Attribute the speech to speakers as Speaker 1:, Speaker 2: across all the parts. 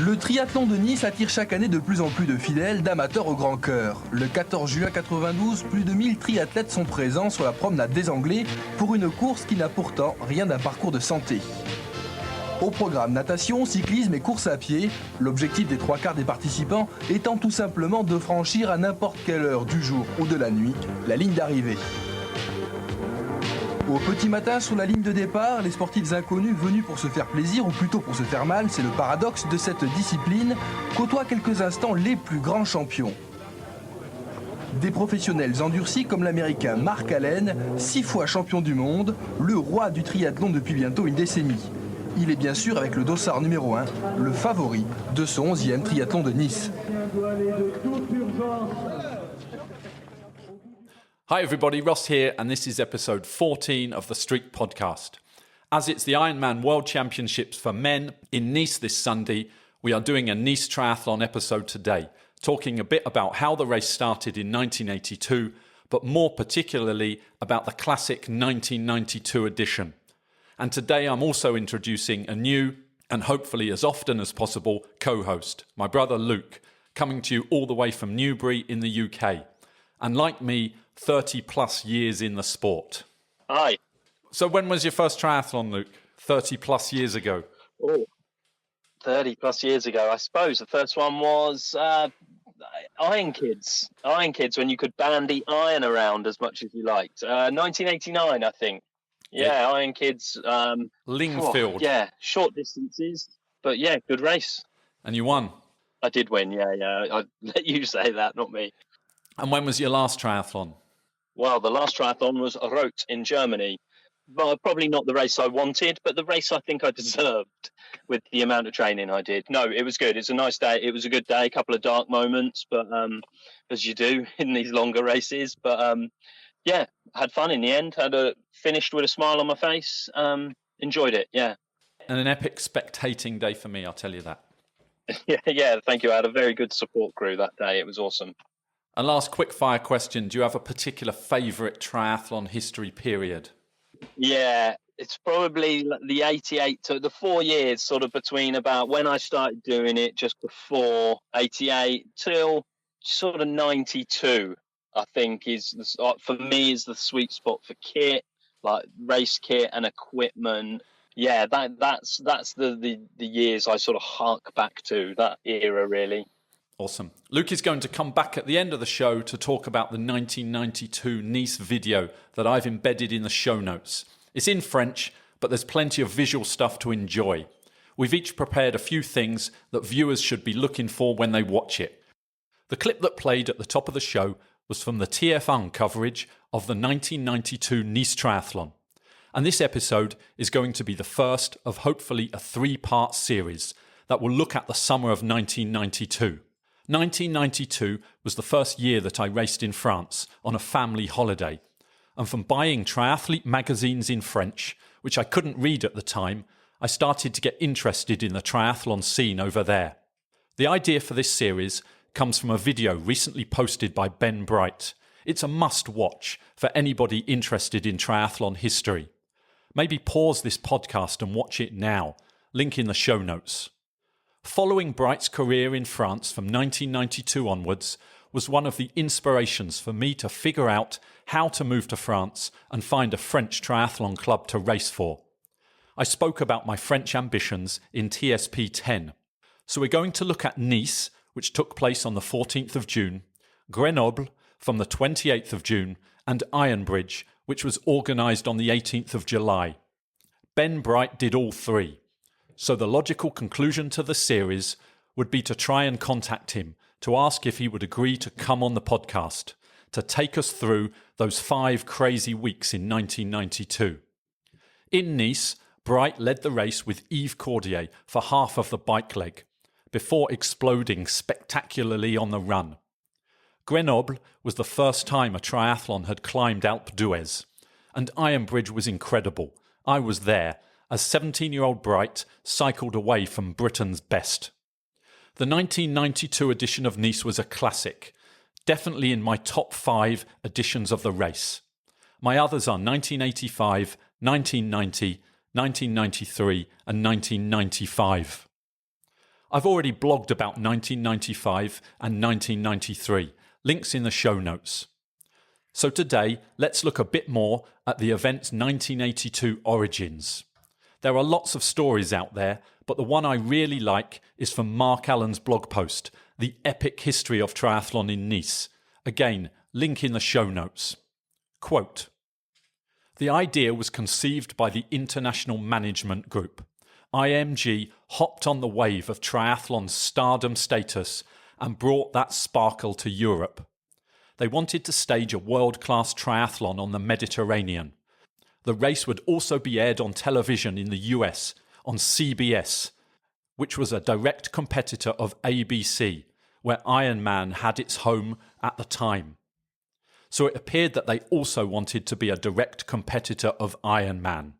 Speaker 1: Le triathlon de Nice attire chaque année de plus en plus de fidèles, d'amateurs au grand cœur. Le 14 juin 92, plus de 1000 triathlètes sont présents sur la promenade des Anglais pour une course qui n'a pourtant rien d'un parcours de santé. Au programme natation, cyclisme et course à pied, l'objectif des 3/4 des participants étant tout simplement de franchir à n'importe quelle heure du jour ou de la nuit la ligne d'arrivée. Au petit matin, sur la ligne de départ, les sportifs inconnus venus pour se faire plaisir, ou plutôt pour se faire mal, c'est le paradoxe de cette discipline, côtoient quelques instants les plus grands champions. Des professionnels endurcis comme l'américain Mark Allen, 6 fois champion du monde, le roi du triathlon depuis bientôt une décennie. Il est bien sûr avec le dossard numéro 1, le favori de son 11e triathlon de Nice.
Speaker 2: Hi everybody, Ross here, and this is episode 14 of the Streak podcast. As it's the Ironman World Championships for men in Nice this Sunday, we are doing a Nice Triathlon episode today, talking a bit about how the race started in 1982, but more particularly about the classic 1992 edition. And today I'm also introducing a new, and hopefully as often as possible, co-host, my brother Luke, coming to you all the way from Newbury in the UK. And like me, 30 plus years in the sport.
Speaker 3: Hi.
Speaker 2: So when was your first triathlon, Luke? 30 plus years ago.
Speaker 3: Oh, 30 plus years ago, I suppose. The first one was Iron Kids. Iron Kids, when you could bandy iron around as much as you liked. 1989, I think. Yeah, Iron Kids.
Speaker 2: Lingfield.
Speaker 3: Yeah, short distances, but yeah, good race.
Speaker 2: And you won.
Speaker 3: I did win, yeah. I'd let you say that, not me.
Speaker 2: And when was your last triathlon?
Speaker 3: Well, the last triathlon was Roth in Germany. Well, probably not the race I wanted, but the race I think I deserved with the amount of training I did. No, it was good. It's a nice day. It was a good day. A couple of dark moments, but as you do in these longer races. But yeah, had fun in the end. Finished with a smile on my face. Enjoyed it. Yeah.
Speaker 2: And an epic spectating day for me, I'll tell you that.
Speaker 3: yeah. Thank you. I had a very good support crew that day. It was awesome.
Speaker 2: And last quick fire question, do you have a particular favourite triathlon history period?
Speaker 3: Yeah, it's probably the 88 to the 4 years sort of between about when I started doing it just before 88 till sort of 92, I think is for me is the sweet spot for kit, like race kit and equipment. Yeah, that's the years I sort of hark back to, that era really.
Speaker 2: Awesome. Luke is going to come back at the end of the show to talk about the 1992 Nice video that I've embedded in the show notes. It's in French, but there's plenty of visual stuff to enjoy. We've each prepared a few things that viewers should be looking for when they watch it. The clip that played at the top of the show was from the TF1 coverage of the 1992 Nice Triathlon. And this episode is going to be the first of hopefully a 3-part series that will look at the summer of 1992. 1992 was the first year that I raced in France on a family holiday. And from buying Triathlete magazines in French, which I couldn't read at the time, I started to get interested in the triathlon scene over there. The idea for this series comes from a video recently posted by Ben Bright. It's a must-watch for anybody interested in triathlon history. Maybe pause this podcast and watch it now. Link in the show notes. Following Bright's career in France from 1992 onwards was one of the inspirations for me to figure out how to move to France and find a French triathlon club to race for. I spoke about my French ambitions in TSP10. So we're going to look at Nice, which took place on the 14th of June, Grenoble from the 28th of June, and Ironbridge, which was organised on the 18th of July. Ben Bright did all three. So the logical conclusion to the series would be to try and contact him to ask if he would agree to come on the podcast to take us through those 5 crazy weeks in 1992. In Nice, Bright led the race with Yves Cordier for half of the bike leg, before exploding spectacularly on the run. Grenoble was the first time a triathlon had climbed Alpe d'Huez, and Ironbridge was incredible. I was there, as 17-year-old Bright cycled away from Britain's best. The 1992 edition of Nice was a classic, definitely in my top 5 editions of the race. My others are 1985, 1990, 1993 and 1995. I've already blogged about 1995 and 1993, links in the show notes. So today, let's look a bit more at the event's 1982 origins. There are lots of stories out there, but the one I really like is from Mark Allen's blog post, The Epic History of Triathlon in Nice. Again, link in the show notes. Quote, "The idea was conceived by the International Management Group. IMG hopped on the wave of triathlon's stardom status and brought that sparkle to Europe. They wanted to stage a world-class triathlon on the Mediterranean. The race would also be aired on television in the US, on CBS, which was a direct competitor of ABC, where Ironman had its home at the time. So it appeared that they also wanted to be a direct competitor of Ironman.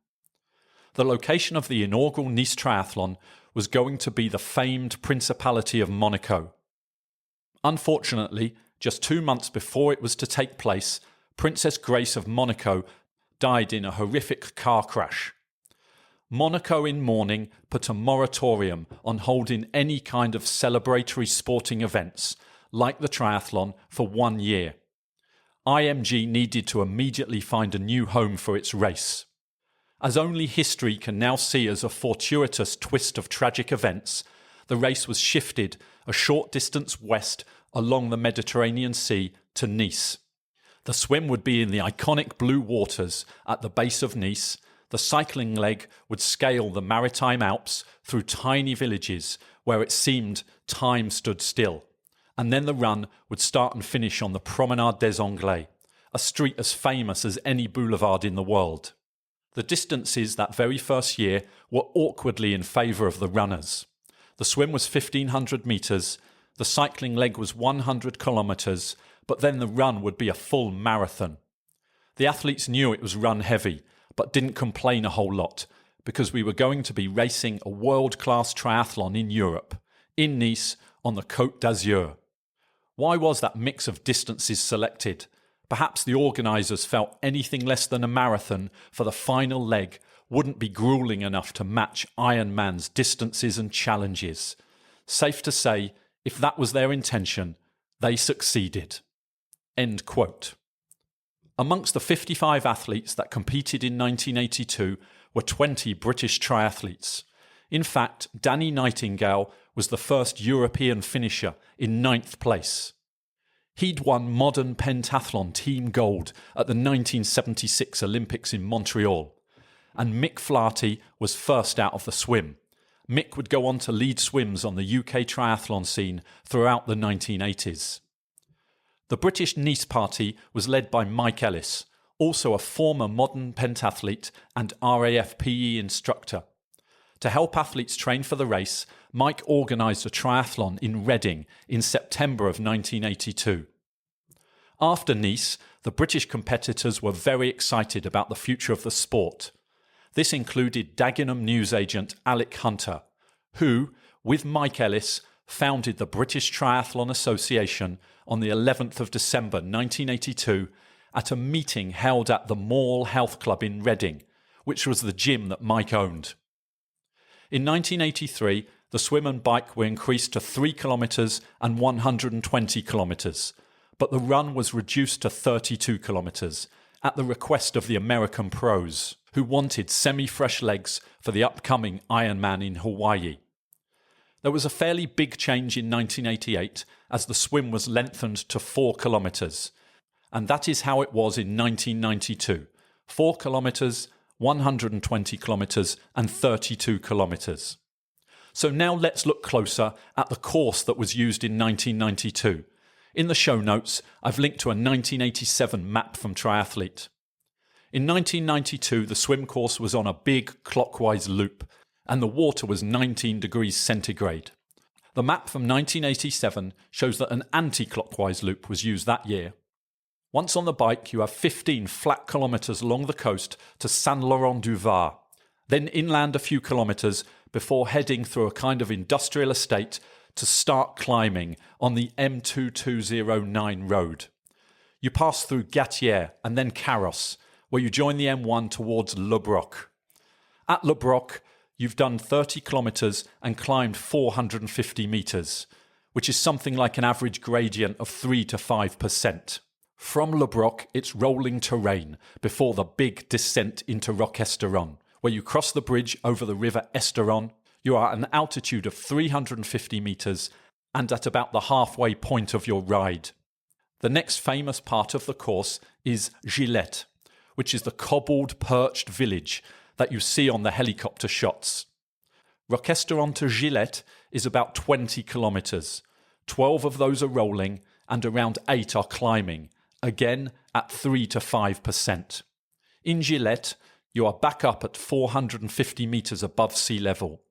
Speaker 2: The location of the inaugural Nice Triathlon was going to be the famed Principality of Monaco. Unfortunately, just 2 months before it was to take place, Princess Grace of Monaco died in a horrific car crash. Monaco in mourning put a moratorium on holding any kind of celebratory sporting events, like the triathlon, for 1 year. IMG needed to immediately find a new home for its race. As only history can now see as a fortuitous twist of tragic events, the race was shifted a short distance west along the Mediterranean Sea to Nice. The swim would be in the iconic blue waters at the base of Nice. The cycling leg would scale the Maritime Alps through tiny villages where it seemed time stood still. And then the run would start and finish on the Promenade des Anglais, a street as famous as any boulevard in the world. The distances that very first year were awkwardly in favour of the runners. The swim was 1,500 metres, the cycling leg was 100 kilometres, but then the run would be a full marathon. The athletes knew it was run heavy, but didn't complain a whole lot, because we were going to be racing a world-class triathlon in Europe, in Nice, on the Côte d'Azur. Why was that mix of distances selected? Perhaps the organisers felt anything less than a marathon for the final leg wouldn't be gruelling enough to match Ironman's distances and challenges. Safe to say, if that was their intention, they succeeded." End quote. Amongst the 55 athletes that competed in 1982 were 20 British triathletes. In fact, Danny Nightingale was the first European finisher in 9th place. He'd won modern pentathlon team gold at the 1976 Olympics in Montreal. And Mick Flaherty was first out of the swim. Mick would go on to lead swims on the UK triathlon scene throughout the 1980s. The British Nice party was led by Mike Ellis, also a former modern pentathlete and RAF PE instructor. To help athletes train for the race, Mike organised a triathlon in Reading in September of 1982. After Nice, the British competitors were very excited about the future of the sport. This included Dagenham newsagent Alec Hunter, who, with Mike Ellis, founded the British Triathlon Association on the 11th of December 1982 at a meeting held at the Mall Health Club in Reading, which was the gym that Mike owned. In 1983, the swim and bike were increased to 3 kilometres and 120 kilometres, but the run was reduced to 32 kilometres at the request of the American pros, who wanted semi-fresh legs for the upcoming Ironman in Hawaii. There was a fairly big change in 1988 as the swim was lengthened to 4 kilometres, and that is how it was in 1992, 4 kilometres, 120 kilometres and 32 kilometres. So now let's look closer at the course that was used in 1992. In the show notes, I've linked to a 1987 map from Triathlete. In 1992, the swim course was on a big clockwise loop, and the water was 19 degrees centigrade. The map from 1987 shows that an anti-clockwise loop was used that year. Once on the bike, you have 15 flat kilometres along the coast to Saint-Laurent-du-Var, then inland a few kilometres before heading through a kind of industrial estate to start climbing on the M2209 road. You pass through Gatière and then Carros, where you join the M1 towards Le Broc. At Le Broc, you've done 30 kilometres and climbed 450 metres, which is something like an average gradient of 3 to 5%. From Le Broc, it's rolling terrain before the big descent into Roc Esteron, where you cross the bridge over the river Esteron. You are at an altitude of 350 metres and at about the halfway point of your ride. The next famous part of the course is Gillette, which is the cobbled, perched village that you see on the helicopter shots. Roc Esteron to Gillette is about 20 kilometres. 12 of those are rolling and around 8 are climbing, again at 3 to 5%. In Gillette, you are back up at 450 metres above sea level.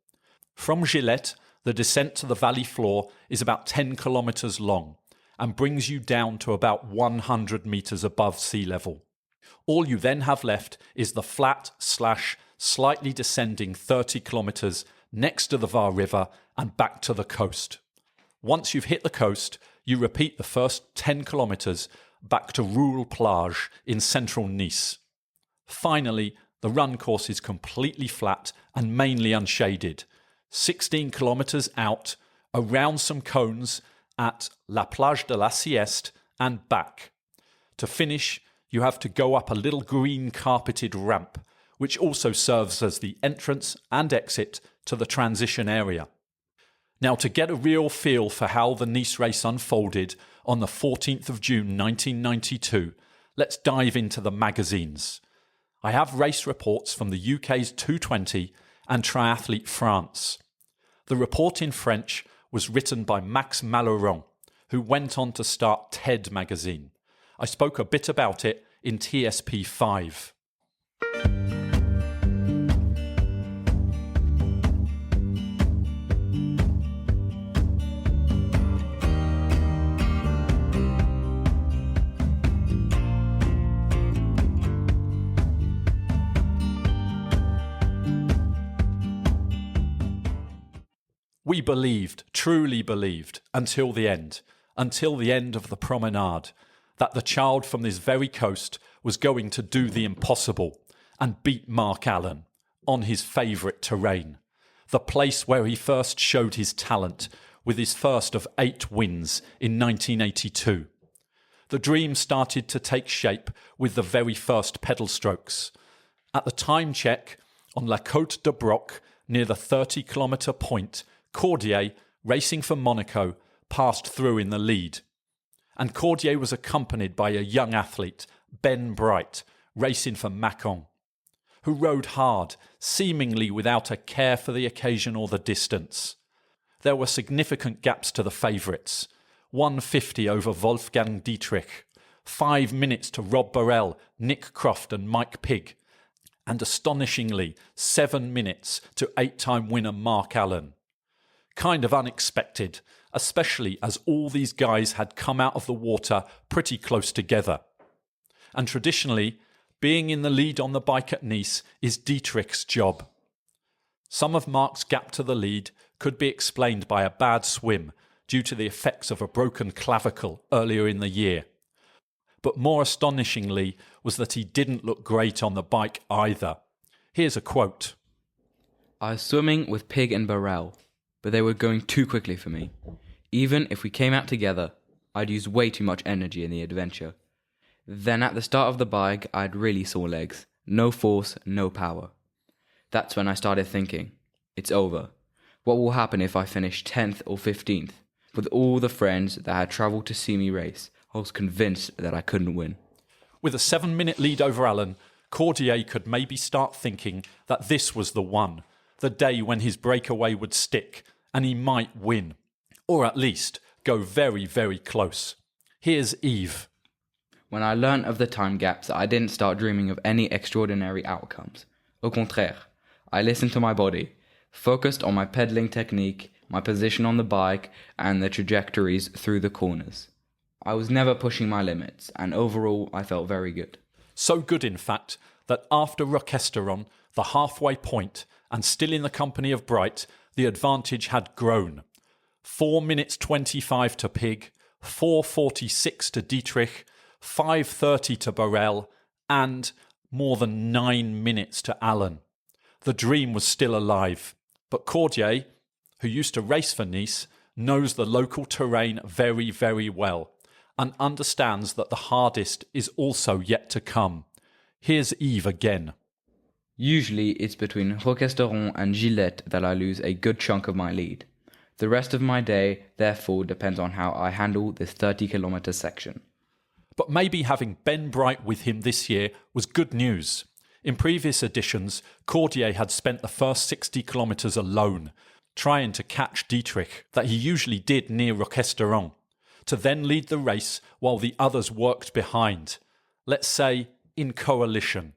Speaker 2: From Gillette, the descent to the valley floor is about 10 kilometres long and brings you down to about 100 metres above sea level. All you then have left is the flat/slightly descending 30 kilometres next to the Var River and back to the coast. Once you've hit the coast, you repeat the first 10 kilometres back to Roule Plage in central Nice. Finally, the run course is completely flat and mainly unshaded. 16 kilometres out, around some cones at La Plage de la Sieste and back. To finish, you have to go up a little green carpeted ramp, which also serves as the entrance and exit to the transition area. Now, to get a real feel for how the Nice race unfolded on the 14th of June 1992, let's dive into the magazines. I have race reports from the UK's 220 and Triathlete France. The report in French was written by Max Malheurant, who went on to start TED magazine. I spoke a bit about it in TSP5. We believed, truly believed, until the end of the promenade, that the child from this very coast was going to do the impossible and beat Mark Allen on his favourite terrain, the place where he first showed his talent with his first of 8 wins in 1982. The dream started to take shape with the very first pedal strokes. At the time check, on La Côte de Broc, near the 30-kilometre point, Cordier, racing for Monaco, passed through in the lead. And Cordier was accompanied by a young athlete, Ben Bright, racing for Macon, who rode hard, seemingly without a care for the occasion or the distance. There were significant gaps to the favourites: 150 over Wolfgang Dietrich, 5 minutes to Rob Burrell, Nick Croft and Mike Pigg, and astonishingly 7 minutes to 8-time winner Mark Allen. Kind of unexpected, especially as all these guys had come out of the water pretty close together. And traditionally, being in the lead on the bike at Nice is Dietrich's job. Some of Mark's gap to the lead could be explained by a bad swim due to the effects of a broken clavicle earlier in the year. But more astonishingly was that he didn't look great on the bike either. Here's a quote.
Speaker 4: "I was swimming with Pig and Burrell, but they were going too quickly for me. Even if we came out together, I'd use way too much energy in the adventure. Then at the start of the bike, I had really sore legs. No force, no power. That's when I started thinking, it's over. What will happen if I finish 10th or 15th? With all the friends that had travelled to see me race, I was convinced that I couldn't win."
Speaker 2: With a 7-minute lead over Allen, Cordier could maybe start thinking that this was the one, the day when his breakaway would stick and he might win, or at least go very, very close. Here's Yves.
Speaker 4: "When I learnt of the time gaps, I didn't start dreaming of any extraordinary outcomes. Au contraire, I listened to my body, focused on my pedaling technique, my position on the bike, and the trajectories through the corners. I was never pushing my limits, and overall I felt very good."
Speaker 2: So good, in fact, that after Roc Esteron, the halfway point, and still in the company of Bright, the advantage had grown. 4 minutes 25 to Pig, 4:46 to Dietrich, 5:30 to Burrell, and more than 9 minutes to Allen. The dream was still alive. But Cordier, who used to race for Nice, knows the local terrain very, very well and understands that the hardest is also yet to come. Here's Yves again.
Speaker 4: Usually it's between Roquesteron and Gillette that I lose a good chunk of my lead. The rest of my day, therefore, depends on how I handle this 30-kilometre section.
Speaker 2: But maybe having Ben Bright with him this year was good news. In previous editions, Cordier had spent the first 60 kilometres alone, trying to catch Dietrich, that he usually did near Roquesteron, to then lead the race while the others worked behind, let's say in coalition.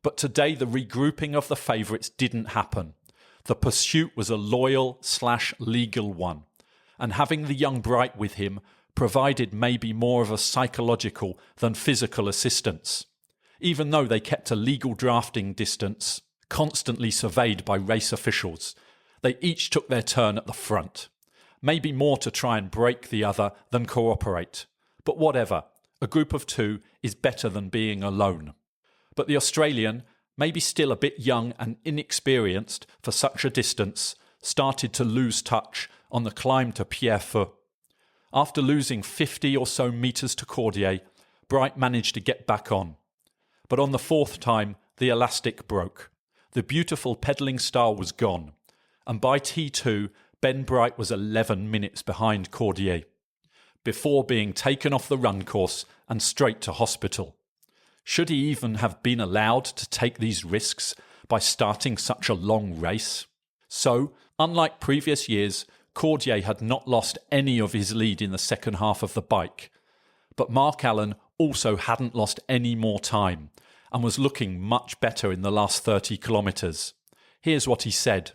Speaker 2: But today the regrouping of the favourites didn't happen. The pursuit was a loyal/legal one, and having the young Bright with him provided maybe more of a psychological than physical assistance, even though they kept a legal drafting distance, constantly surveyed by race officials. They each took their turn at the front. Maybe more to try and break the other than cooperate. But whatever, a group of two is better than being alone. But the Australian, maybe still a bit young and inexperienced for such a distance, started to lose touch on the climb to Pierrefeu. After losing 50 or so metres to Cordier, Bright managed to get back on. But on the fourth time, the elastic broke. The beautiful pedalling style was gone, and by T2, Ben Bright was 11 minutes behind Cordier, before being taken off the run course and straight to hospital. Should he even have been allowed to take these risks by starting such a long race? So, unlike previous years, Cordier had not lost any of his lead in the second half of the bike. But Mark Allen also hadn't lost any more time and was looking much better in the last 30 kilometres. Here's what he said.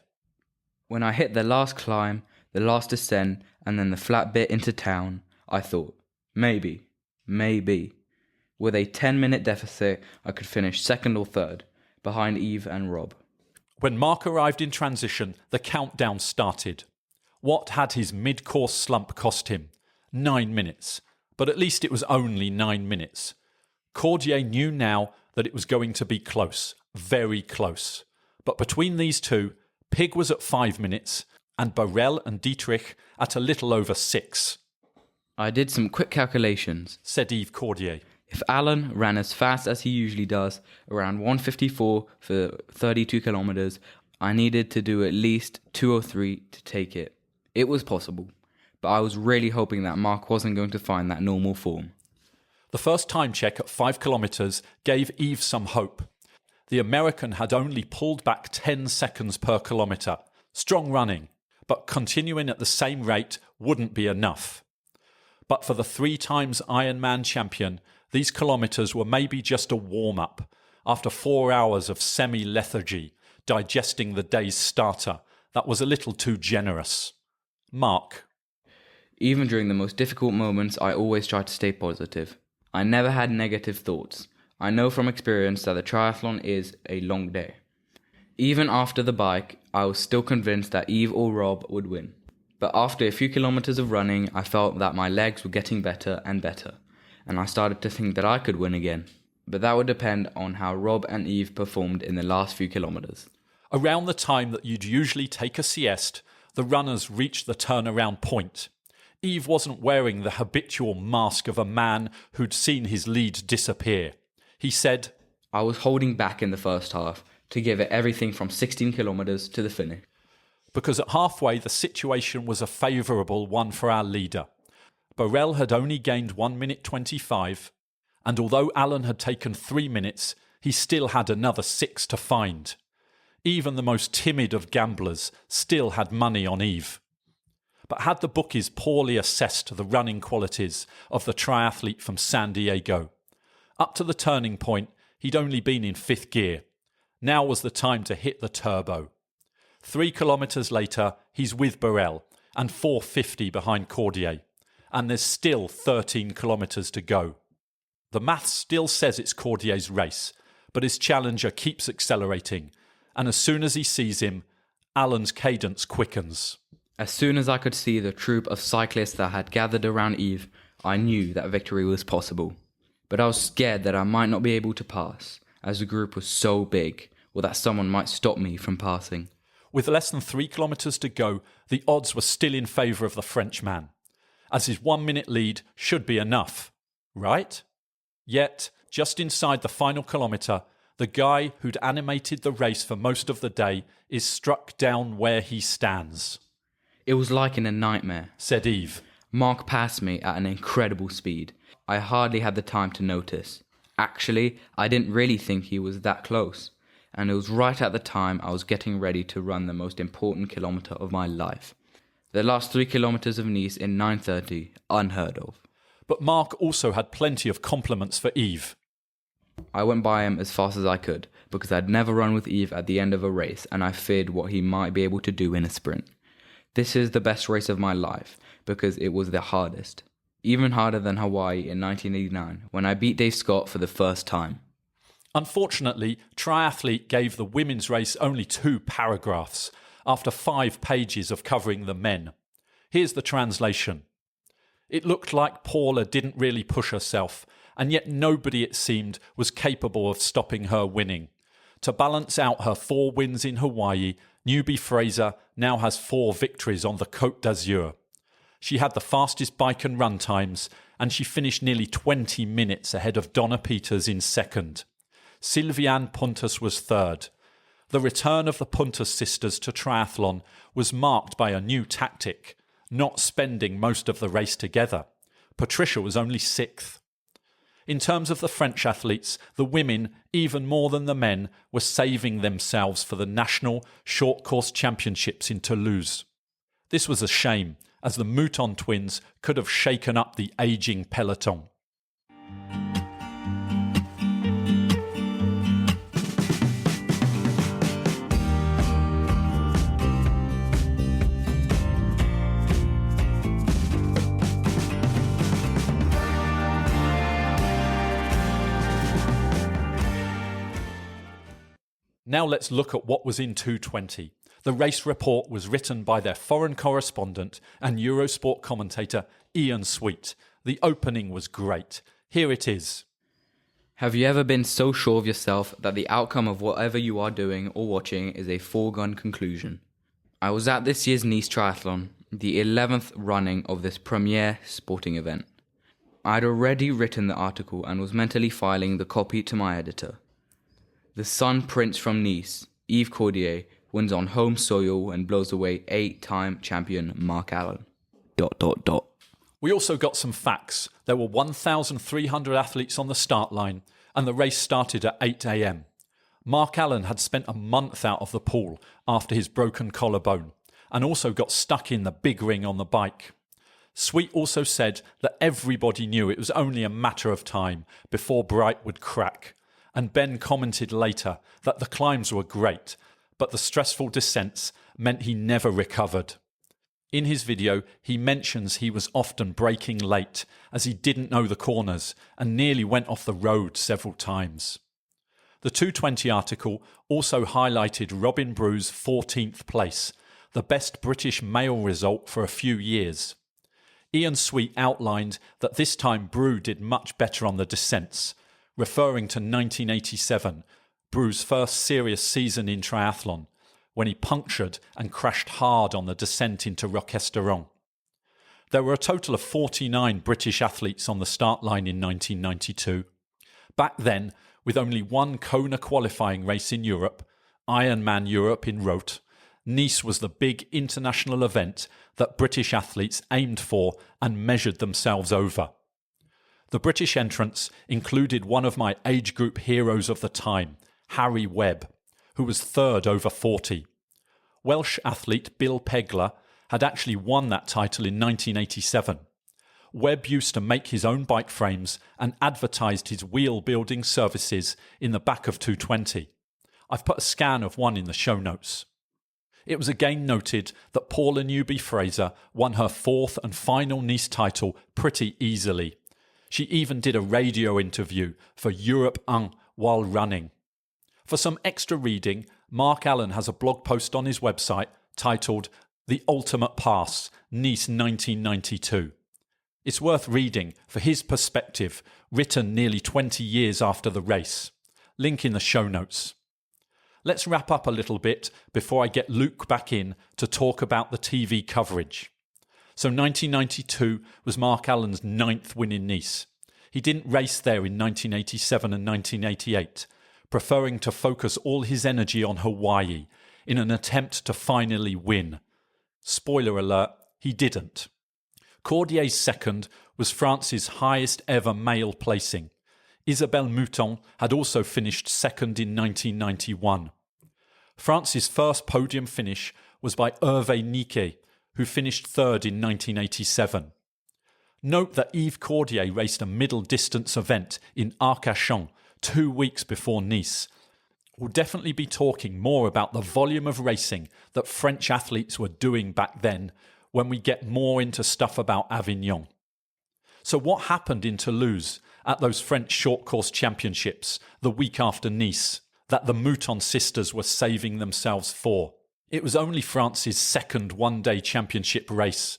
Speaker 4: When I hit the last climb, the last descent, and then the flat bit into town, I thought, maybe, with a 10-minute deficit, I could finish second or third, behind Yves and Rob.
Speaker 2: When Mark arrived in transition, the countdown started. What had his mid-course slump cost him? 9 minutes. But at least it was only 9 minutes. Cordier knew now that it was going to be close, very close. But between these two, Pig was at 5 minutes, and Borel and Dietrich at a little over 6.
Speaker 4: I did some quick calculations,
Speaker 2: said Yves Cordier.
Speaker 4: If Alan ran as fast as he usually does, around 1:54 for 32 kilometres, I needed to do at least 2:03 to take it. It was possible, but I was really hoping that Mark wasn't going to find that normal form.
Speaker 2: The first time check at 5 kilometres gave Yves some hope. The American had only pulled back 10 seconds per kilometre. Strong running, but continuing at the same rate wouldn't be enough. But for the 3 times Ironman champion, these kilometres were maybe just a warm-up after 4 hours of semi-lethargy, digesting the day's starter. That was a little too generous. Mark.
Speaker 4: Even during the most difficult moments, I always try to stay positive. I never had negative thoughts. I know from experience that the triathlon is a long day. Even after the bike, I was still convinced that Yves or Rob would win. But after a few kilometres of running, I felt that my legs were getting better and better, and I started to think that I could win again. But that would depend on how Rob and Yves performed in the last few kilometres.
Speaker 2: Around the time that you'd usually take a sieste, the runners reached the turnaround point. Yves wasn't wearing the habitual mask of a man who'd seen his lead disappear. He said,
Speaker 4: I was holding back in the first half to give it everything from 16 kilometres to the finish.
Speaker 2: Because at halfway the situation was a favourable one for our leader. Borel had only gained 1 minute 25, and although Allen had taken 3 minutes, he still had another 6 to find. Even the most timid of gamblers still had money on Yves. But had the bookies poorly assessed the running qualities of the triathlete from San Diego? Up to the turning point, he'd only been in 5th gear. Now was the time to hit the turbo. 3 kilometres later, he's with Borel, and 4:50 behind Cordier. And there's still 13 kilometres to go. The maths still says it's Cordier's race, but his challenger keeps accelerating, and as soon as he sees him, Allen's cadence quickens.
Speaker 4: As soon as I could see the troop of cyclists that had gathered around Yves, I knew that victory was possible. But I was scared that I might not be able to pass, as the group was so big, or that someone might stop me from passing.
Speaker 2: With less than 3 kilometres to go, the odds were still in favour of the Frenchman, as his 1 minute lead should be enough, right? Yet, just inside the final kilometre, the guy who'd animated the race for most of the day is struck down where he stands.
Speaker 4: It was like in a nightmare,
Speaker 2: said Eve.
Speaker 4: Mark passed me at an incredible speed. I hardly had the time to notice. Actually, I didn't really think he was that close. And it was right at the time I was getting ready to run the most important kilometre of my life. The last 3 kilometres of Nice in 9:30, unheard of.
Speaker 2: But Mark also had plenty of compliments for Eve.
Speaker 4: I went by him as fast as I could, because I'd never run with Eve at the end of a race, and I feared what he might be able to do in a sprint. This is the best race of my life, because it was the hardest. Even harder than Hawaii in 1989, when I beat Dave Scott for the first time.
Speaker 2: Unfortunately, Triathlete gave the women's race only 2 paragraphs, after 5 pages of covering the men. Here's the translation. It looked like Paula didn't really push herself, and yet nobody, it seemed, was capable of stopping her winning. To balance out her 4 wins in Hawaii, newbie Fraser now has 4 victories on the Côte d'Azur. She had the fastest bike and run times, and she finished nearly 20 minutes ahead of Donna Peters in second. Sylviane Pontus was third. The return of the Pontus sisters to triathlon was marked by a new tactic, not spending most of the race together. Patricia was only 6th. In terms of the French athletes, the women, even more than the men, were saving themselves for the national short course championships in Toulouse. This was a shame, as the Mouton twins could have shaken up the ageing peloton. Now let's look at what was in 220. The race report was written by their foreign correspondent and Eurosport commentator Ian Sweet. The opening was great. Here it is.
Speaker 4: Have you ever been so sure of yourself that the outcome of whatever you are doing or watching is a foregone conclusion? I was at this year's Nice Triathlon, the 11th running of this premier sporting event. I had already written the article and was mentally filing the copy to my editor. The Sun Prince from Nice, Yves Cordier, wins on home soil and blows away 8-time champion Mark Allen. ...
Speaker 2: We also got some facts. There were 1,300 athletes on the start line, and the race started at 8 a.m. Mark Allen had spent a month out of the pool after his broken collarbone, and also got stuck in the big ring on the bike. Sweet also said that everybody knew it was only a matter of time before Bright would crack, and Ben commented later that the climbs were great, but the stressful descents meant he never recovered. In his video, he mentions he was often braking late as he didn't know the corners and nearly went off the road several times. The 220 article also highlighted Robin Brew's 14th place, the best British male result for a few years. Ian Sweet outlined that this time Brew did much better on the descents, referring to 1987, Brew's first serious season in triathlon, when he punctured and crashed hard on the descent into Roquestaurant. There were a total of 49 British athletes on the start line in 1992. Back then, with only one Kona qualifying race in Europe, Ironman Europe in Roth, Nice was the big international event that British athletes aimed for and measured themselves over. The British entrants included one of my age group heroes of the time, Harry Webb, who was third over 40. Welsh athlete Bill Pegler had actually won that title in 1987. Webb used to make his own bike frames and advertised his wheel building services in the back of 220. I've put a scan of one in the show notes. It was again noted that Paula Newby-Fraser won her 4th and final Nice title pretty easily. She even did a radio interview for Europe 1 while running. For some extra reading, Mark Allen has a blog post on his website titled The Ultimate Pass, Nice 1992. It's worth reading for his perspective, written nearly 20 years after the race. Link in the show notes. let's wrap up a little bit before I get Luke back in to talk about the TV coverage. So 1992 was Mark Allen's 9th win in Nice. He didn't race there in 1987 and 1988, preferring to focus all his energy on Hawaii in an attempt to finally win. Spoiler alert, he didn't. Cordier's second was France's highest ever male placing. Isabelle Mouton had also finished second in 1991. France's first podium finish was by Hervé Niquet, who finished third in 1987. Note that Yves Cordier raced a middle distance event in Arcachon 2 weeks before Nice. We'll definitely be talking more about the volume of racing that French athletes were doing back then when we get more into stuff about Avignon. So what happened in Toulouse at those French short course championships the week after Nice that the Mouton sisters were saving themselves for? It was only France's second one-day championship race.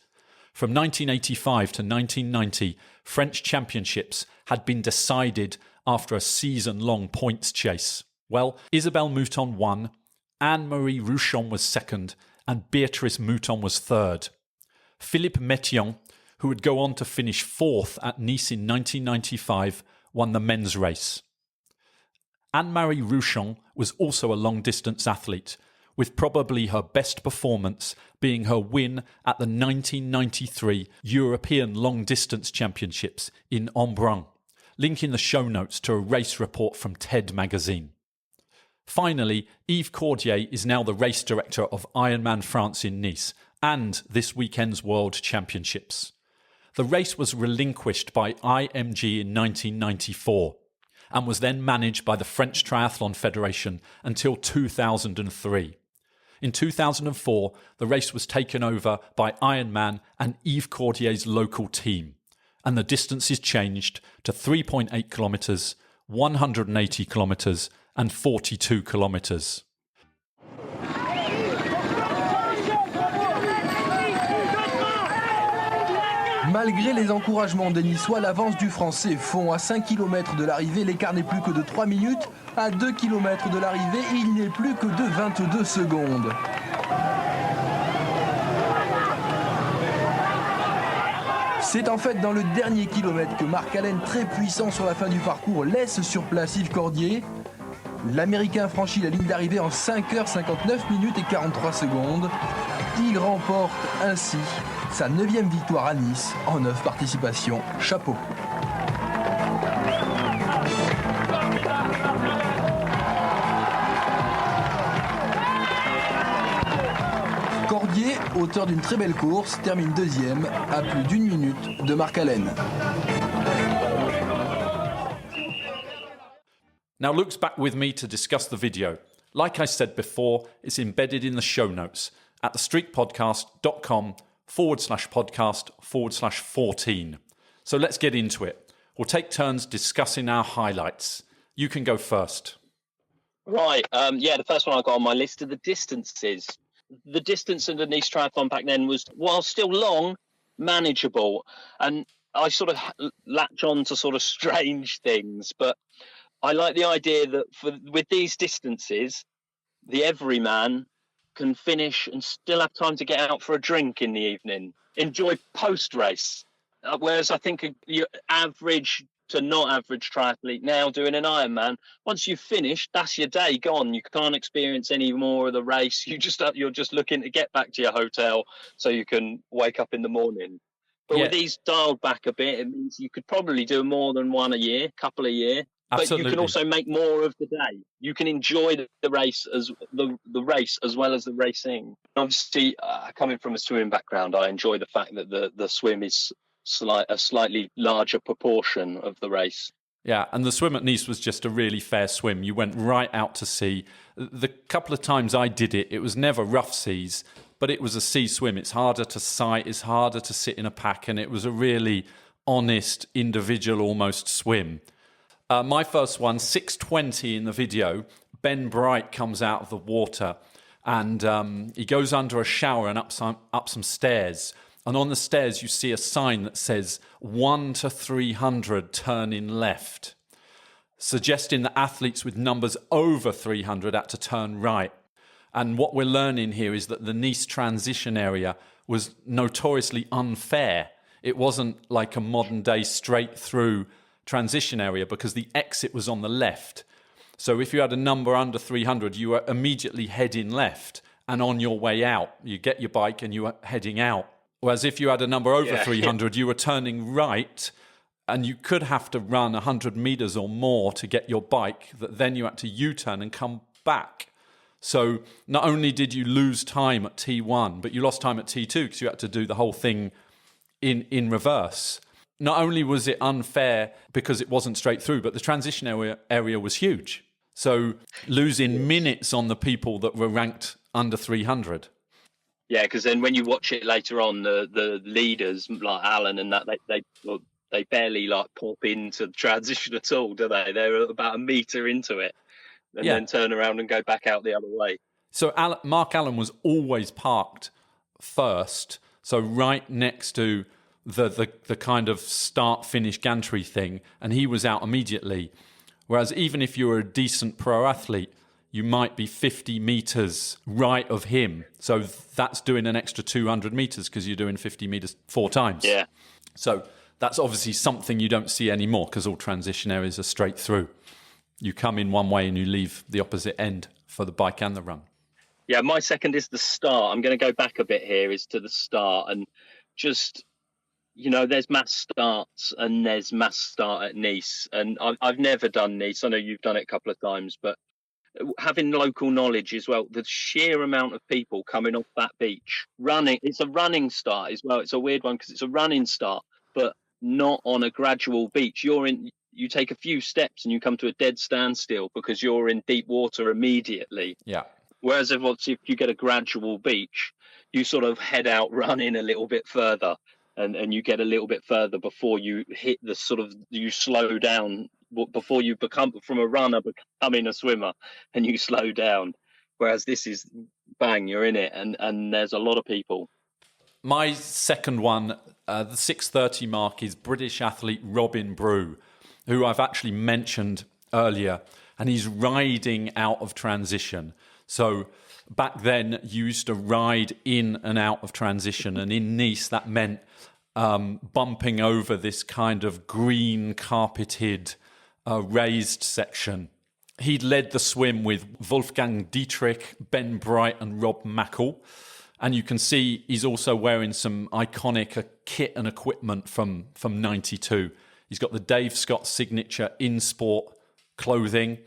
Speaker 2: From 1985 to 1990, French championships had been decided after a season-long points chase. Well, Isabelle Mouton won, Anne-Marie Rouchon was second, and Béatrice Mouton was third. Philippe Métion, who would go on to finish fourth at Nice in 1995, won the men's race. Anne-Marie Rouchon was also a long-distance athlete, with probably her best performance being her win at the 1993 European Long Distance Championships in Embrun. Link in the show notes to a race report from TED magazine. Finally, Yves Cordier is now the race director of Ironman France in Nice and this weekend's World Championships. The race was relinquished by IMG in 1994 and was then managed by the French Triathlon Federation until 2003. In 2004, the race was taken over by Ironman and Yves Cordier's local team, and the distances changed to 3.8 kilometres, 180 kilometres and 42 kilometres.
Speaker 1: Malgré les encouragements des Niçois, l'avance du Français fond. À 5 km de l'arrivée, l'écart n'est plus que de 3 minutes. À 2 km de l'arrivée, il n'est plus que de 22 secondes. C'est en fait dans le dernier kilomètre que Mark Allen, très puissant sur la fin du parcours, laisse sur place Yves Cordier. L'Américain franchit la ligne d'arrivée en 5h59 minutes et 43 secondes. Il remporte ainsi sa 9e victoire à Nice en 9 participations. Chapeau. Cordier, auteur d'une très belle course, termine deuxième à plus d'1 minute de Mark Allen.
Speaker 2: Now Luke's back with me to discuss the video. Like I said before, it's embedded in the show notes at thestreakpodcast.com/podcast/14. So let's get into it. We'll take turns discussing our highlights. You can go first.
Speaker 3: Right. The first one I got on my list are the distances. The distance of the Nice Triathlon back then was, while still long, manageable. And I sort of latch on to sort of strange things, but I like the idea that with these distances, the everyman can finish and still have time to get out for a drink in the evening, enjoy post-race. Whereas I think your average to not average triathlete now doing an Ironman, once you've finished, that's your day gone. You can't experience any more of the race. You're just looking to get back to your hotel so you can wake up in the morning. But with these dialed back a bit, it means you could probably do more than one a year, couple a year.
Speaker 2: Absolutely.
Speaker 3: But you can also make more of the day. You can enjoy the race as the race as well as the racing. Obviously, coming from a swimming background, I enjoy the fact that the swim is a slightly larger proportion of the race.
Speaker 2: Yeah, and the swim at Nice was just a really fair swim. You went right out to sea. The couple of times I did it, it was never rough seas, but it was a sea swim. It's harder to sight, it's harder to sit in a pack, and it was a really honest, individual almost swim. My first one, 6:20 in the video, Ben Bright comes out of the water and he goes under a shower and up some stairs. And on the stairs you see a sign that says 1 to 300 turn in left. suggesting that athletes with numbers over 300 had to turn right. And what we're learning here is that the Nice transition area was notoriously unfair. It wasn't like a modern day straight through transition area because the exit was on the left. So if you had a number under 300, you were immediately heading left, and on your way out, you get your bike and you were heading out. Whereas if you had a number over 300, you were turning right, and you could have to run 100 meters or more to get your bike, that then you had to U-turn and come back. So not only did you lose time at T1, but you lost time at T2 because you had to do the whole thing in reverse. Not only was it unfair because it wasn't straight through, but the transition area was huge. So losing minutes on the people that were ranked under 300.
Speaker 3: Yeah, because then when you watch it later on, the leaders like Alan and that, they barely like pop into the transition at all, do they? They're about a meter into it and then turn around and go back out the other way.
Speaker 2: So Mark Allen was always parked first, so right next to the kind of start-finish gantry thing, and he was out immediately. Whereas even if you were a decent pro athlete, you might be 50 meters right of him. So that's doing an extra 200 meters because you're doing 50 meters 4 times.
Speaker 3: Yeah.
Speaker 2: So that's obviously something you don't see anymore because all transition areas are straight through. You come in one way and you leave the opposite end for the bike and the run.
Speaker 3: Yeah, my second is the start. I'm going to go back a bit here, is to the start. And just, there's mass starts and there's mass start at Nice. And I've never done Nice. I know you've done it a couple of times, but having local knowledge as well, the sheer amount of people coming off that beach, running, it's a running start as well. It's a weird one because it's a running start, but not on a gradual beach. You take a few steps and you come to a dead standstill because you're in deep water immediately.
Speaker 2: Yeah.
Speaker 3: Whereas if you get a gradual beach, you sort of head out running a little bit further and you get a little bit further before you hit the sort of, you slow down before you become from a runner becoming a swimmer, and you slow down. Whereas this is bang, you're in it, and there's a lot of people.
Speaker 2: My second one, the 6:30 mark, is British athlete Robin Brew, who I've actually mentioned earlier, and he's riding out of transition. So back then, you used to ride in and out of transition, and in Nice, that meant bumping over this kind of green carpeted raised section. He'd led the swim with Wolfgang Dietrich, Ben Bright, and Rob Mackle. And you can see he's also wearing some iconic kit and equipment from 92. He's got the Dave Scott signature in-sport clothing.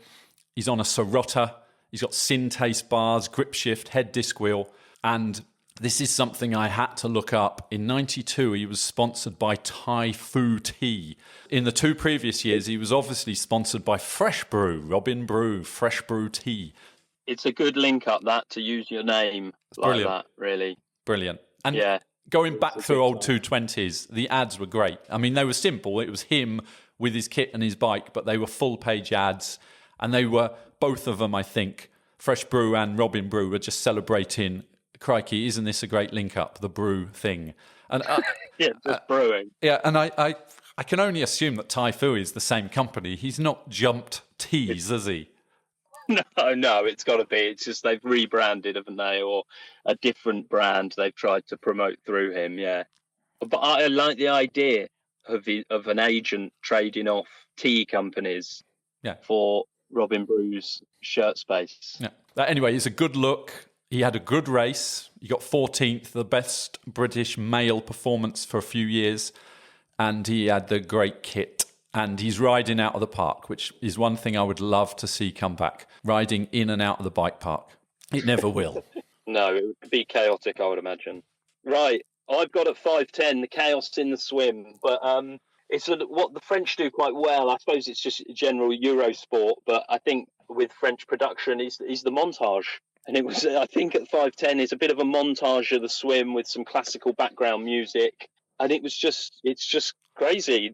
Speaker 2: He's on a Sirota. He's got Syntace bars, grip shift, head disc wheel. And this is something I had to look up. In 92, he was sponsored by Thai Fu Tea. In the 2 previous years, he was obviously sponsored by Fresh Brew, Robin Brew, Fresh Brew Tea.
Speaker 3: It's a good link up that to use your name like
Speaker 2: brilliant.
Speaker 3: That, really.
Speaker 2: Brilliant. And going back through old 220s, the ads were great. I mean, they were simple. It was him with his kit and his bike, but they were full-page ads. And they were, both of them, I think, Fresh Brew and Robin Brew, were just celebrating, crikey, isn't this a great link-up, the brew thing? And
Speaker 3: just brewing.
Speaker 2: Yeah, and I can only assume that Thai Fu is the same company. He's not jumped teas, has he?
Speaker 3: No, it's got to be. It's just they've rebranded, haven't they, or a different brand they've tried to promote through him. Yeah, but I like the idea of an agent trading off tea companies for Robin Brew's shirt space.
Speaker 2: Yeah. Anyway, it's a good look. He had a good race. He got 14th, the best British male performance for a few years, and he had the great kit. And he's riding out of the park, which is one thing I would love to see come back. Riding in and out of the bike park. It never will.
Speaker 3: No, it would be chaotic, I would imagine. Right, I've got at 5:10, the chaos in the swim. But it's what the French do quite well. I suppose it's just general Euro sport. But I think with French production, is the montage. And it was, I think at 5:10, is a bit of a montage of the swim with some classical background music. And it's just crazy.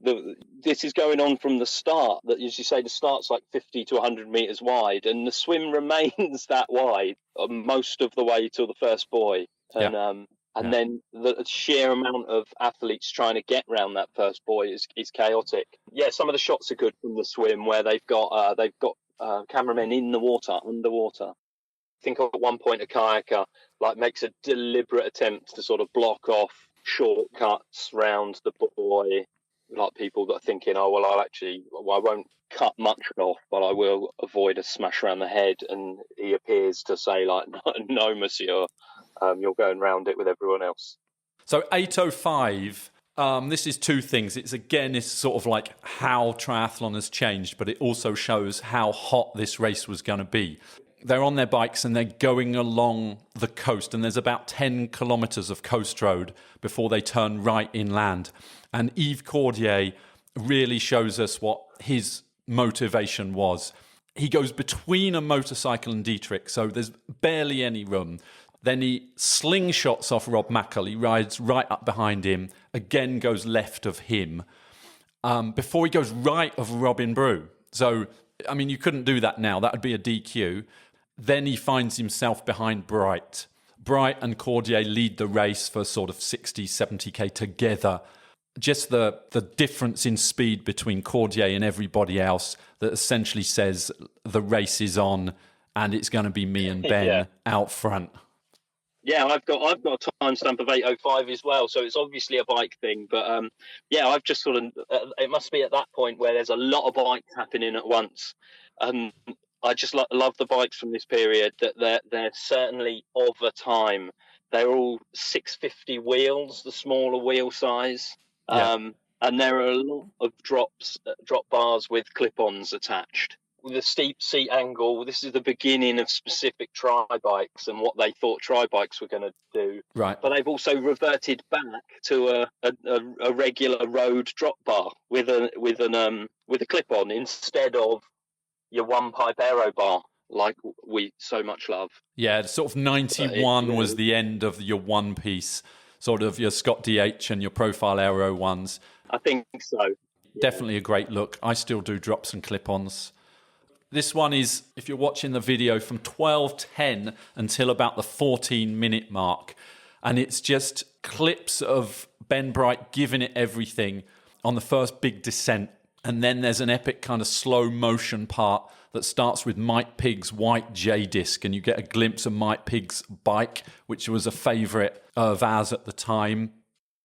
Speaker 3: This is going on from the start. That, as you say, the start's like 50 to 100 meters wide, and the swim remains that wide most of the way till the first buoy. And And then the sheer amount of athletes trying to get round that first buoy is chaotic. Yeah, some of the shots are good from the swim where they've got cameramen in the water, underwater. I think at one point a kayaker makes a deliberate attempt to sort of block off shortcuts round the buoy. Like people that are thinking, I won't cut much off, but I will avoid a smash around the head. And he appears to say no, monsieur. You're going round it with everyone else.
Speaker 2: So 8:05, this is two things. It's sort of like how triathlon has changed, but it also shows how hot this race was going to be. They're on their bikes and they're going along the coast, and there's about 10 kilometres of coast road before they turn right inland. And Yves Cordier really shows us what his motivation was. He goes between a motorcycle and Dietrich, so there's barely any room. Then he slingshots off Rob Mackel. He rides right up behind him, again goes left of him, before he goes right of Robin Brew. So, I mean, you couldn't do that now. That would be a DQ. Then he finds himself behind Bright. Bright and Cordier lead the race for sort of 60, 70k together. Just the difference in speed between Cordier and everybody else that essentially says the race is on and it's going to be me and Ben out front.
Speaker 3: Yeah, I've got a timestamp of 8:05 as well, so it's obviously a bike thing. But I've just sort of it must be at that point where there's a lot of bikes happening at once. I just love the bikes from this period. That they're certainly of a time. They're all 650 wheels, the smaller wheel size, and there are a lot of drop bars with clip-ons attached. With a steep seat angle, this is the beginning of specific tri-bikes and what they thought tri-bikes were going to do.
Speaker 2: Right.
Speaker 3: But they've also reverted back to a regular road drop bar with a clip-on instead of your one-pipe aero bar like we so much love.
Speaker 2: Yeah, sort of 91 was the end of your one-piece, sort of your Scott DH and your Profile Aero ones.
Speaker 3: I think so. Yeah.
Speaker 2: Definitely a great look. I still do drops and clip-ons. This one is, if you're watching the video, from 12:10 until about the 14-minute mark. And it's just clips of Ben Bright giving it everything on the first big descent. And then there's an epic kind of slow motion part that starts with Mike Pigg's white J-disc. And you get a glimpse of Mike Pigg's bike, which was a favourite of ours at the time.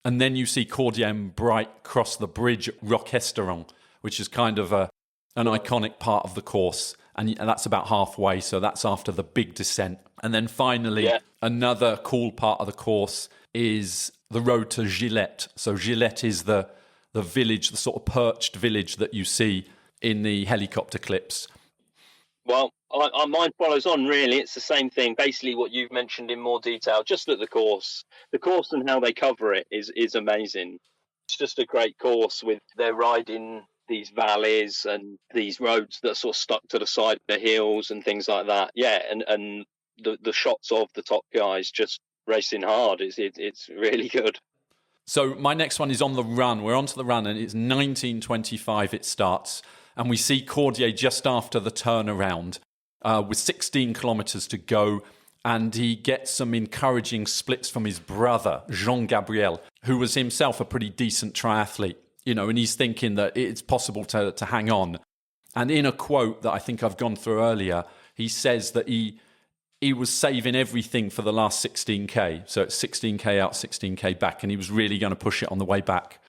Speaker 2: And then you see Cordier and Bright cross the bridge at Roquesteron, which is kind of an iconic part of the course, and that's about halfway, so that's after the big descent. And then finally, another cool part of the course is the road to Gillette. So Gillette is the village, the sort of perched village that you see in the helicopter clips.
Speaker 3: Well, mine follows on, really. It's the same thing, basically what you've mentioned in more detail, just at the course and how they cover it is amazing. It's just a great course with their riding these valleys and these roads that are sort of stuck to the side of the hills and things like that. Yeah, and the shots of the top guys just racing hard. It's really good.
Speaker 2: So my next one is on the run. We're onto the run, and it's 19:25 it starts. And we see Cordier just after the turnaround with 16 kilometres to go. And he gets some encouraging splits from his brother, Jean-Gabriel, who was himself a pretty decent triathlete. And he's thinking that it's possible to hang on. And in a quote that I think I've gone through earlier, he says that he was saving everything for the last 16K. So it's 16K out, 16K back, and he was really going to push it on the way back.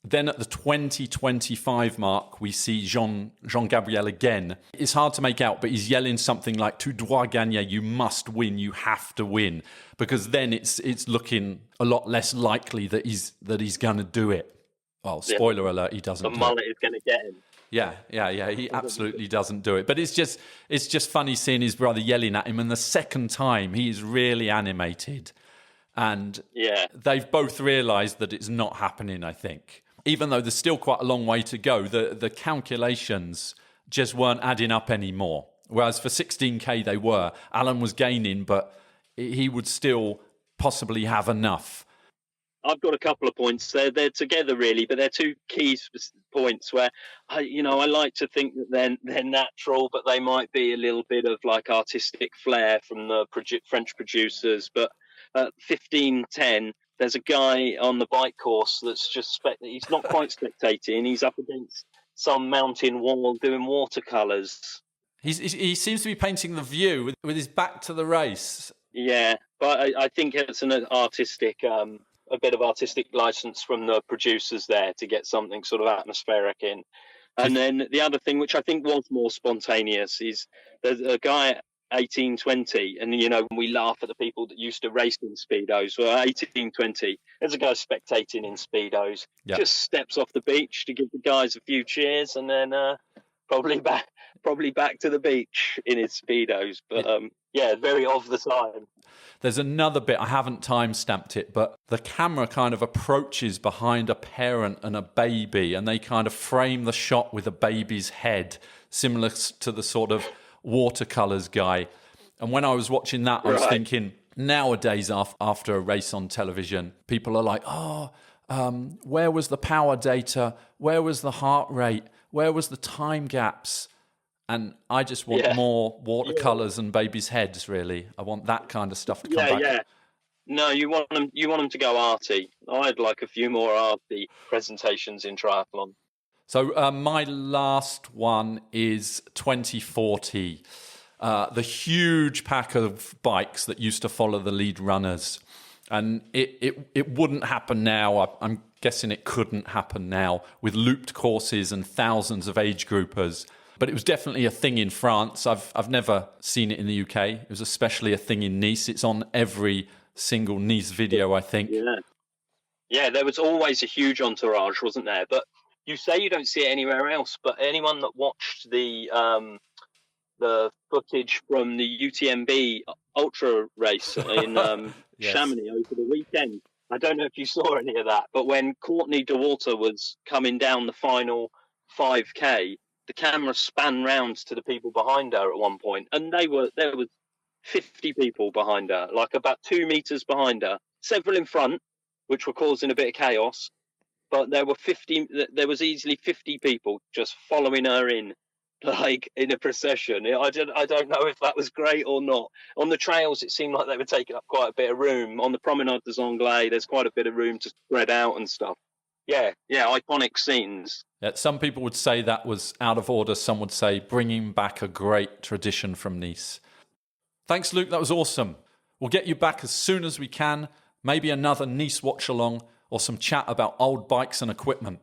Speaker 2: Then at the 20:25 mark, we see Jean-Gabriel again. It's hard to make out, but he's yelling something like, "Tu dois gagner, you must win, you have to win." Because then it's looking a lot less likely that he's going to do it. Well, spoiler alert, he doesn't.
Speaker 3: The mullet is going to get him.
Speaker 2: Yeah. He absolutely doesn't do it. But it's just funny seeing his brother yelling at him. And the second time, he is really animated. And they've both realised that it's not happening, I think. Even though there's still quite a long way to go, the calculations just weren't adding up anymore. Whereas for 16K they were. Alan was gaining, but he would still possibly have enough.
Speaker 3: I've got a couple of points. They're together really, but they're two key points where I like to think that they're natural, but they might be a little bit of like artistic flair from the French producers. But at 15:10, there's a guy on the bike course that's just he's not quite spectating. He's up against some mountain wall doing watercolors.
Speaker 2: He seems to be painting the view with his back to the race.
Speaker 3: Yeah, but I think it's an artistic, a bit of artistic license from the producers there to get something sort of atmospheric in. And then the other thing, which I think was more spontaneous, is there's a guy at 18:20, and we laugh at the people that used to race in speedos. Well, 18:20, there's a guy spectating in speedos, just steps off the beach to give the guys a few cheers, and then probably back to the beach in his speedos. But very of the time.
Speaker 2: There's another bit, I haven't time-stamped it, but the camera kind of approaches behind a parent and a baby, and they kind of frame the shot with a baby's head, similar to the sort of watercolours guy. And when I was watching that, I was thinking, nowadays, after a race on television, people are like, where was the power data? Where was the heart rate? Where was the time gaps? And I just want more watercolours and babies' heads, really. I want that kind of stuff to come back. Yeah.
Speaker 3: No, you want them to go arty. I'd like a few more arty presentations in triathlon.
Speaker 2: So my last one is 2040. The huge pack of bikes that used to follow the lead runners. And it wouldn't happen now. I'm guessing it couldn't happen now with looped courses and thousands of age groupers. But it was definitely a thing in France. I've never seen it in the UK. It was especially a thing in Nice. It's on every single Nice video, I think.
Speaker 3: Yeah, there was always a huge entourage, wasn't there? But you say you don't see it anywhere else. But anyone that watched the footage from the UTMB ultra race in Chamonix over the weekend, I don't know if you saw any of that. But when Courtney Dauwalter was coming down the final 5K, the camera span round to the people behind her at one point, and there was 50 people behind her, like about 2 meters behind her, several in front, which were causing a bit of chaos, but there was easily 50 people just following her in, like in a procession. I don't know if that was great or not. On the trails, it seemed like they were taking up quite a bit of room. On the Promenade des Anglais, there's quite a bit of room to spread out and stuff. Yeah, iconic scenes.
Speaker 2: Yeah, some people would say that was out of order. Some would say bringing back a great tradition from Nice. Thanks, Luke. That was awesome. We'll get you back as soon as we can. Maybe another Nice watch-along or some chat about old bikes and equipment.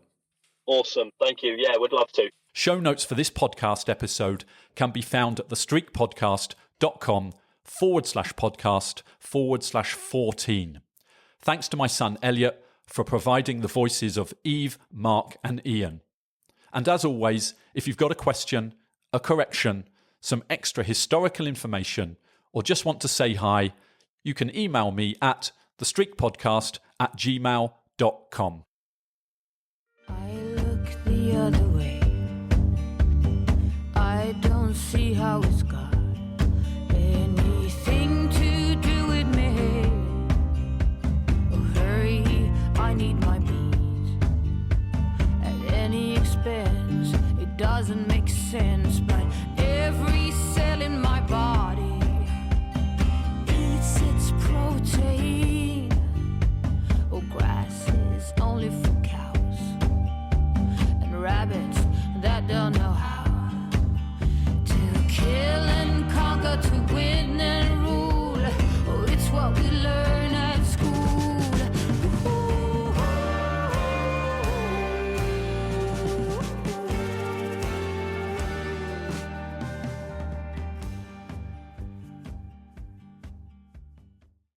Speaker 3: Awesome. Thank you. Yeah, would love to.
Speaker 2: Show notes for this podcast episode can be found at thestreakpodcast.com/podcast/14. Thanks to my son, Elliot, for providing the voices of Eve, Mark and Ian. And as always, if you've got a question, a correction, some extra historical information, or just want to say hi, you can email me at thestreakpodcast@gmail.com.
Speaker 5: I look the other way. I don't see how it's gone.